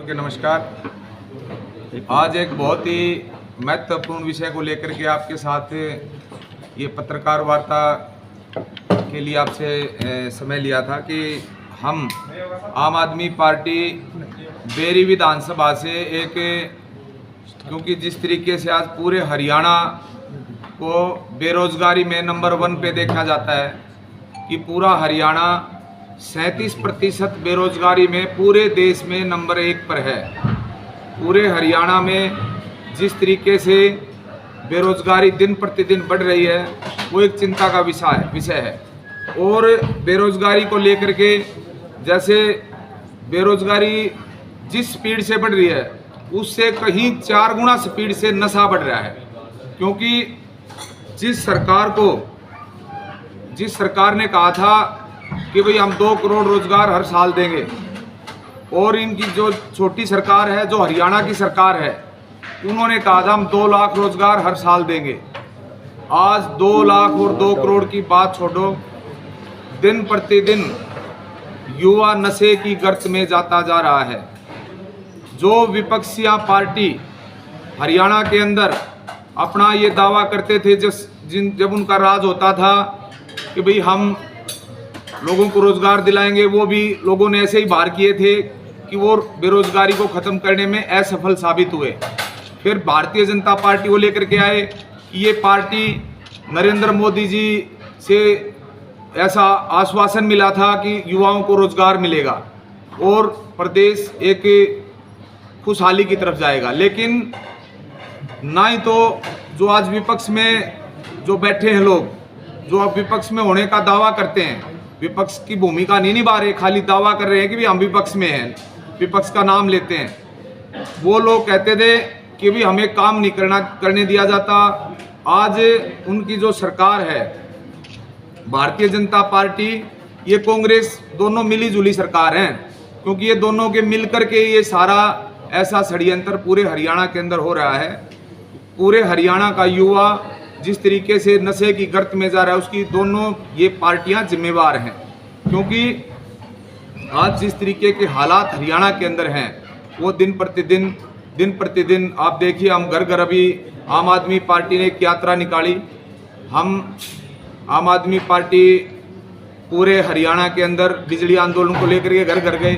के नमस्कार। आज एक बहुत ही महत्वपूर्ण विषय को लेकर के आपके साथ ये पत्रकार वार्ता के लिए आपसे समय लिया था कि हम आम आदमी पार्टी बेरी विधानसभा से क्योंकि जिस तरीके से आज पूरे हरियाणा को बेरोजगारी में नंबर 1 पे देखा जाता है कि पूरा हरियाणा 37% बेरोजगारी में पूरे देश में नंबर 1 पर है। पूरे हरियाणा में जिस तरीके से बेरोजगारी दिन प्रतिदिन बढ़ रही है वो एक चिंता का विषय है। और बेरोजगारी को लेकर के जैसे बेरोजगारी जिस स्पीड से बढ़ रही है उससे कहीं 4 गुना स्पीड से नशा बढ़ रहा है। क्योंकि जिस सरकार ने कहा था कि भाई हम 2 करोड़ रोजगार हर साल देंगे, और इनकी जो छोटी सरकार है, जो हरियाणा की सरकार है, उन्होंने कहा था हम 2 लाख रोजगार हर साल देंगे। आज 2 लाख और 2 करोड़ की बात छोड़ो, दिन प्रतिदिन युवा नशे की गर्त में जाता जा रहा है। जो विपक्षी पार्टी हरियाणा के अंदर अपना ये दावा करते थे जब उनका राज होता था कि भाई हम लोगों को रोजगार दिलाएंगे, वो भी लोगों ने ऐसे ही बाहर किए थे कि वो बेरोजगारी को ख़त्म करने में असफल साबित हुए। फिर भारतीय जनता पार्टी को लेकर के आए कि ये पार्टी नरेंद्र मोदी जी से ऐसा आश्वासन मिला था कि युवाओं को रोजगार मिलेगा और प्रदेश एक खुशहाली की तरफ जाएगा। लेकिन ना ही तो जो आज विपक्ष में जो बैठे हैं लोग, जो अब विपक्ष में होने का दावा करते हैं, विपक्ष की भूमिका नहीं निभा रहे, खाली दावा कर रहे हैं कि भी हम विपक्ष में हैं, विपक्ष का नाम लेते हैं। वो लोग कहते थे कि भी हमें काम नहीं करने दिया जाता। आज उनकी जो सरकार है, भारतीय जनता पार्टी, ये कांग्रेस, दोनों मिली जुली सरकार हैं। क्योंकि ये दोनों के मिलकर के ये सारा ऐसा षड्यंत्र पूरे हरियाणा के अंदर हो रहा है। पूरे हरियाणा का युवा जिस तरीके से नशे की गर्त में जा रहा है, उसकी दोनों ये पार्टियां जिम्मेवार हैं। क्योंकि आज जिस तरीके के हालात हरियाणा के अंदर हैं वो दिन प्रतिदिन आप देखिए, हम घर घर अभी आम आदमी पार्टी ने एक यात्रा निकाली। हम आम आदमी पार्टी पूरे हरियाणा के अंदर बिजली आंदोलन को लेकर के घर घर गए।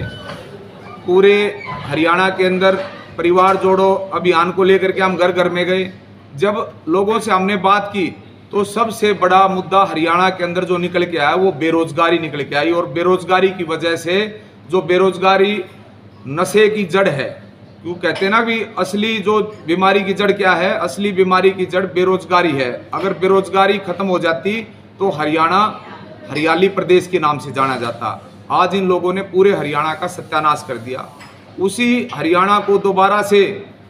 पूरे हरियाणा के अंदर परिवार जोड़ो अभियान को लेकर के हम घर घर में गए। जब लोगों से हमने बात की तो सबसे बड़ा मुद्दा हरियाणा के अंदर जो निकल के आया वो बेरोजगारी निकल के आई। और बेरोजगारी की वजह से जो बेरोजगारी नशे की जड़ है, क्यों कहते हैं ना भी असली जो बीमारी की जड़ क्या है, असली बीमारी की जड़ बेरोजगारी है। अगर बेरोजगारी खत्म हो जाती तो हरियाणा हरियाली प्रदेश के नाम से जाना जाता। आज इन लोगों ने पूरे हरियाणा का सत्यानाश कर दिया। उसी हरियाणा को दोबारा से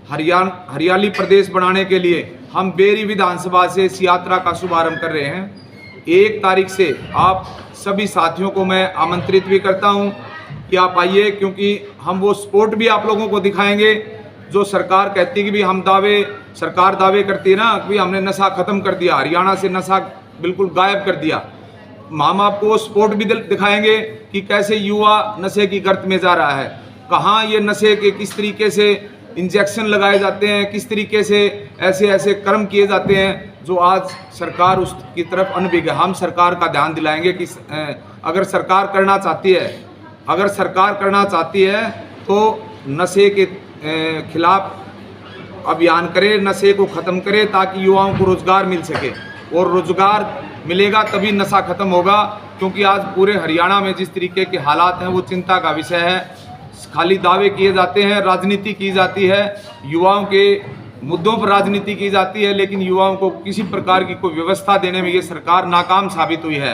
हरियाली प्रदेश बनाने के लिए हम बेरी विधानसभा से इस यात्रा का शुभारंभ कर रहे हैं। 1 तारीख से आप सभी साथियों को मैं आमंत्रित भी करता हूं कि आप आइए, क्योंकि हम वो सपोर्ट भी आप लोगों को दिखाएंगे जो सरकार कहती है कि भी सरकार दावे करती है ना कि हमने नशा खत्म कर दिया, हरियाणा से नशा बिल्कुल गायब कर दिया। हम आपको वो सपोर्ट भी दिखाएंगे कि कैसे युवा नशे की गर्त में जा रहा है, कहाँ ये नशे के किस तरीके से इंजेक्शन लगाए जाते हैं, किस तरीके से ऐसे कर्म किए जाते हैं जो आज सरकार उसकी तरफ अनभिज्ञ है। हम सरकार का ध्यान दिलाएंगे कि अगर सरकार करना चाहती है तो नशे के खिलाफ अभियान करे, नशे को ख़त्म करे, ताकि युवाओं को रोज़गार मिल सके। और रोज़गार मिलेगा तभी नशा ख़त्म होगा। क्योंकि आज पूरे हरियाणा में जिस तरीके के हालात हैं वो चिंता का विषय है। खाली दावे किए जाते हैं, राजनीति की जाती है, युवाओं के मुद्दों पर राजनीति की जाती है, लेकिन युवाओं को किसी प्रकार की कोई व्यवस्था देने में ये सरकार नाकाम साबित हुई है।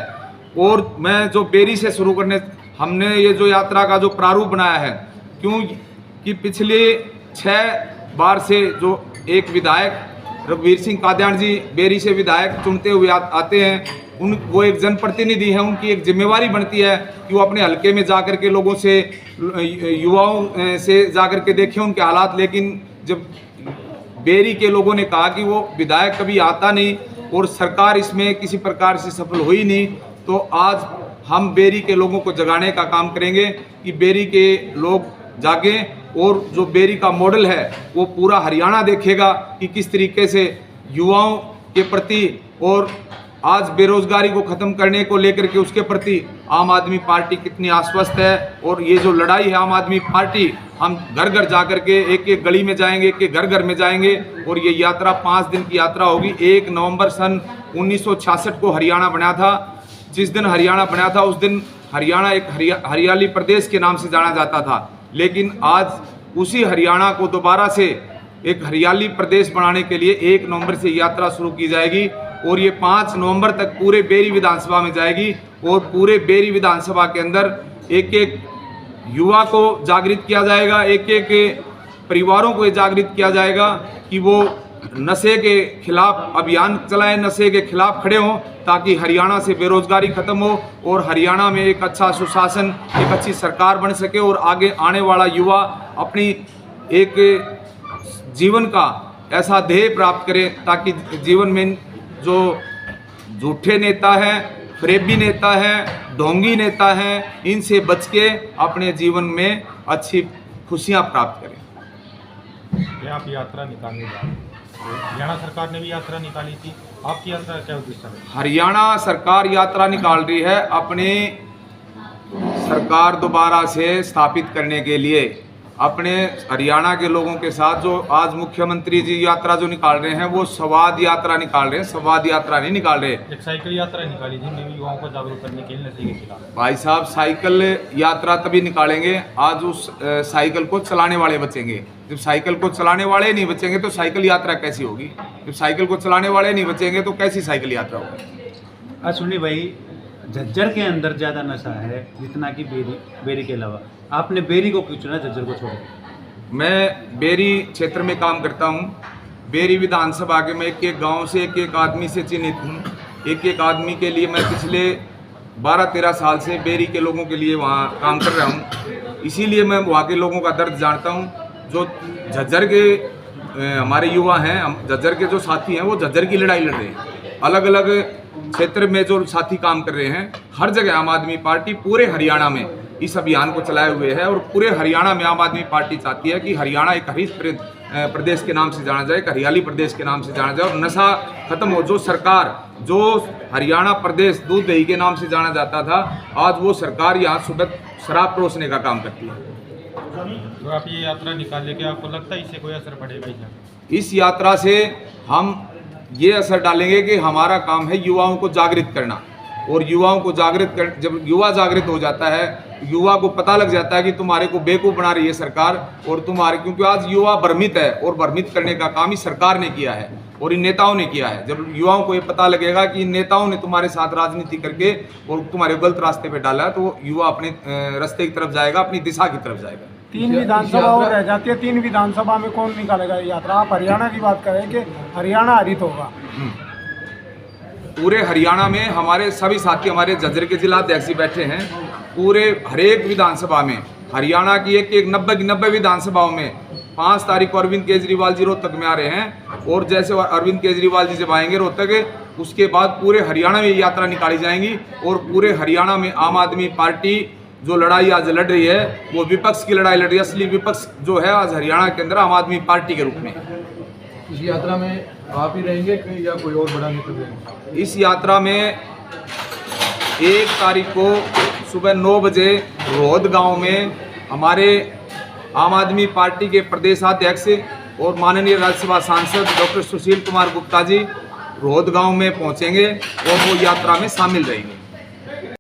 और मैं जो बेरी से शुरू करने, हमने ये जो यात्रा का जो प्रारूप बनाया है, क्यों कि पिछले 6 बार से जो एक विधायक रघुवीर सिंह कादियान जी बेरी से विधायक चुनते हुए आते हैं, वो एक जनप्रतिनिधि हैं, उनकी एक जिम्मेवारी बनती है कि वो अपने हलके में जाकर के लोगों से, युवाओं से जाकर के देखें उनके हालात। लेकिन जब बेरी के लोगों ने कहा कि वो विधायक कभी आता नहीं और सरकार इसमें किसी प्रकार से सफल हुई नहीं, तो आज हम बेरी के लोगों को जगाने का काम करेंगे कि बेरी के लोग जागें और जो बेरी का मॉडल है वो पूरा हरियाणा देखेगा कि किस तरीके से युवाओं के प्रति और आज बेरोजगारी को ख़त्म करने को लेकर के उसके प्रति आम आदमी पार्टी कितनी आश्वस्त है। और ये जो लड़ाई है आम आदमी पार्टी, हम घर घर जा कर के एक एक गली में जाएंगे, एक एक घर घर में जाएंगे और ये यात्रा 5 दिन की यात्रा होगी। 1 नवंबर सन 1966 को हरियाणा बना था। जिस दिन हरियाणा बना था उस दिन हरियाणा एक हरियाली प्रदेश के नाम से जाना जाता था, लेकिन आज उसी हरियाणा को दोबारा से एक हरियाली प्रदेश बनाने के लिए 1 नवंबर से यात्रा शुरू की जाएगी और ये 5 नवंबर तक पूरे बेरी विधानसभा में जाएगी। और पूरे बेरी विधानसभा के अंदर एक एक युवा को जागृत किया जाएगा, एक एक परिवारों को जागृत किया जाएगा कि वो नशे के खिलाफ अभियान चलाएं, नशे के खिलाफ खड़े हों, ताकि हरियाणा से बेरोजगारी खत्म हो और हरियाणा में एक अच्छा सुशासन, एक अच्छी सरकार बन सके और आगे आने वाला युवा अपनी एक जीवन का ऐसा ध्येय प्राप्त करे ताकि जीवन में जो झूठे नेता हैं, फरेबी नेता है, ढोंगी नेता है, इनसे बच के अपने जीवन में अच्छी खुशियां प्राप्त करें। क्या आप यात्रा निकालने जा रहे हैं? हरियाणा सरकार ने भी यात्रा निकाली थी, आपकी यात्रा क्या उद्देश्य है? हरियाणा सरकार यात्रा निकाल रही है अपनी सरकार दोबारा से स्थापित करने के लिए। अपने हरियाणा के लोगों के साथ जो आज मुख्यमंत्री जी यात्रा जो निकाल रहे हैं वो संवाद यात्रा निकाल रहे हैं, संवाद यात्रा नहीं निकाल रहे। एक साइकिल यात्रा निकाली थी मैं भी युवाओं को जागरूक करने के लिए नशे के खिलाफ। भाई साहब, साइकिल यात्रा तभी निकालेंगे आज उस साइकिल को चलाने वाले बचेंगे। जब साइकिल को चलाने वाले नहीं बचेंगे तो साइकिल यात्रा कैसी होगी? जब साइकिल को चलाने वाले नहीं बचेंगे तो कैसी साइकिल यात्रा होगी? सुनिए भाई, झज्जर के अंदर ज़्यादा नशा है जितना कि बेरी के अलावा। आपने बेरी को क्यों चुना, झज्जर को छोड़ा? मैं बेरी क्षेत्र में काम करता हूँ। बेरी विधानसभा के मैं एक एक गांव से एक एक आदमी से चिन्हित हूँ। एक एक आदमी के लिए मैं पिछले 12-13 साल से बेरी के लोगों के लिए वहाँ काम कर रहा हूँ, इसीलिए मैं वहाँ के लोगों का दर्द जानता हूँ। जो झज्जर के हमारे युवा हैं, झज्जर के जो साथी हैं वो झज्जर की लड़ाई लड़ रहे हैं। अलग अलग क्षेत्र में जो साथी काम कर रहे हैं, हर जगह आम आदमी पार्टी पूरे हरियाणा में इस अभियान को चलाए हुए है और पूरे हरियाणा में आम आदमी पार्टी चाहती है कि हरियाणा एक हरित प्रदेश के नाम से जाना जाए, एक हरियाली प्रदेश के नाम से जाना जाए और नशा खत्म हो। जो सरकार, जो हरियाणा प्रदेश दूध दही के नाम से जाना जाता था, आज वो सरकार यहाँ सुबह शराब परोसने का काम करती है। तो आप ये यात्रा निकाल लेके आपको लगता है इससे कोई असर पड़ेगा क्या? इस यात्रा से हम ये असर डालेंगे कि हमारा काम है युवाओं को जागृत करना और युवाओं को जागृत कर, जब युवा जागृत हो जाता है, युवा को पता लग जाता है कि तुम्हारे को बेवकूफ़ बना रही है सरकार और तुम्हारे, क्योंकि आज युवा भ्रमित है और भ्रमित करने का काम ही सरकार ने किया है और इन नेताओं ने किया है। जब युवाओं को ये पता लगेगा कि इन नेताओं ने तुम्हारे साथ राजनीति करके और तुम्हारे गलत रास्ते पे डाला, तो युवा अपने रास्ते की तरफ जाएगा, अपनी दिशा की तरफ जाएगा। 3 विधानसभा और रह जाती है, 3 विधानसभा में कौन निकालेगा ये यात्रा? आप हरियाणा की बात करें कि हरियाणा हरित होगा। पूरे हरियाणा में हमारे सभी साथी, हमारे झज्जर के जिला अध्यक्ष बैठे हैं। पूरे हरेक विधानसभा में हरियाणा की एक 90 विधानसभाओं में 5 तारीख को अरविंद केजरीवाल जी रोहतक में आ रहे हैं और जैसे अरविंद केजरीवाल जी जब आएंगे रोहतक, उसके बाद पूरे हरियाणा में यात्रा निकाली जाएंगी और पूरे हरियाणा में आम आदमी पार्टी जो लड़ाई आज लड़ रही है वो विपक्ष की लड़ाई लड़ रही है। असली विपक्ष जो है आज हरियाणा के अंदर आम आदमी पार्टी के रूप में। इस यात्रा में आप ही रहेंगे या कोई और बड़ा नेता रहेंगे? इस यात्रा में 1 तारीख को सुबह 9 बजे रोहद गांव में हमारे आम आदमी पार्टी के प्रदेशाध्यक्ष और माननीय राज्यसभा सांसद डॉक्टर सुशील कुमार गुप्ता जी रोहद गांव में पहुंचेंगे और वो यात्रा में शामिल रहेंगे।